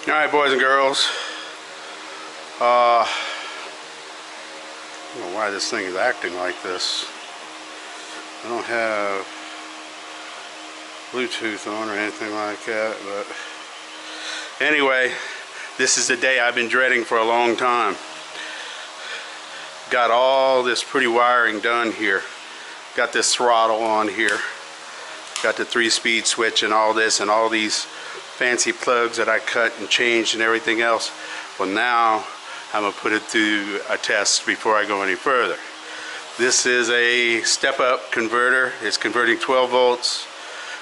Alright, boys and girls, I don't know why this thing is acting like this. I don't have Bluetooth on or anything like that, but anyway, this is the day I've been dreading for a long time. Got all this pretty wiring done here. Got this throttle on here. Got the 3-speed switch and all this and all these fancy plugs that I cut and changed and everything else. Well, now I'm gonna put it through a test before I go any further. This is a step-up converter. It's converting 12 volts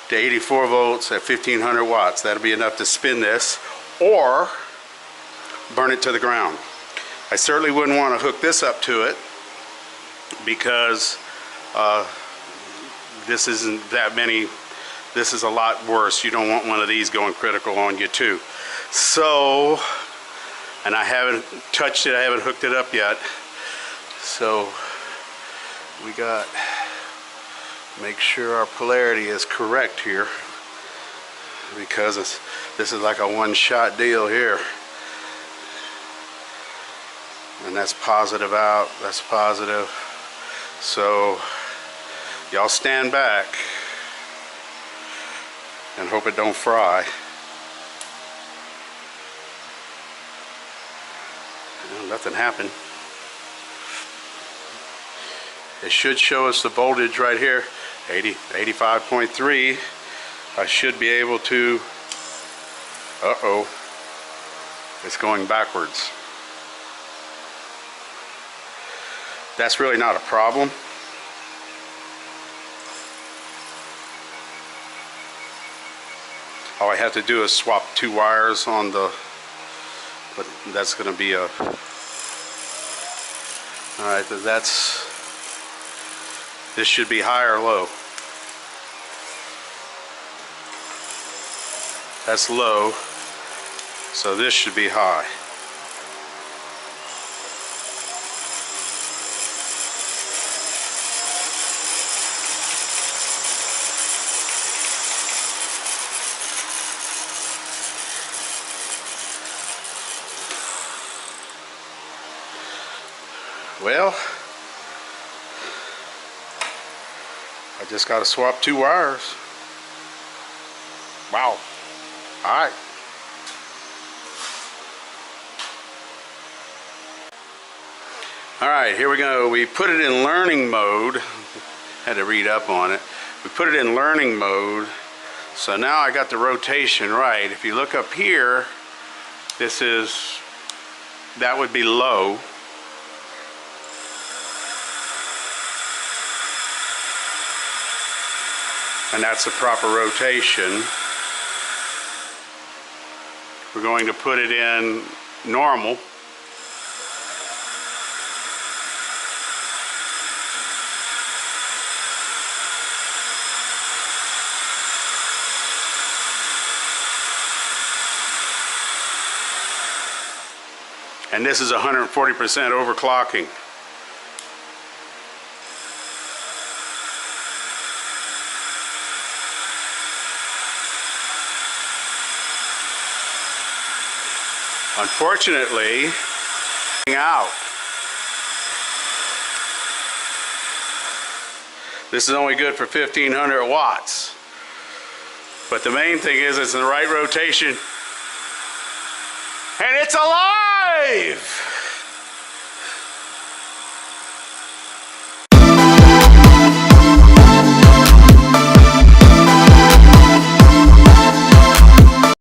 to 84 volts at 1500 watts. That'll be enough to spin this or burn it to the ground. I certainly wouldn't want to hook this up to it because this isn't that many. This is a lot worse. You don't want one of these going critical on you too. So, and I haven't touched it, I haven't hooked it up yet. So we got, make sure our polarity is correct here, because this is like a one-shot deal here. And that's positive out, that's positive. So y'all stand back and hope it don't fry. Well, nothing happened. It should show us the voltage right here, 85.3. I should be able to, uh-oh, it's going backwards. That's really not a problem. All I have to do is swap 2 wires on the, but that's going to be a, alright, this should be high or low. That's low, so this should be high. Well, I just got to swap 2 wires. Wow. All right. All right, here we go. We put it in learning mode. Had to read up on it. We put it in learning mode. So now I got the rotation right. If you look up here, that would be low. And that's the proper rotation. We're going to put it in normal. And this is 140% overclocking. Unfortunately, out. This is only good for 1500 watts. But the main thing is it's in the right rotation. And it's alive!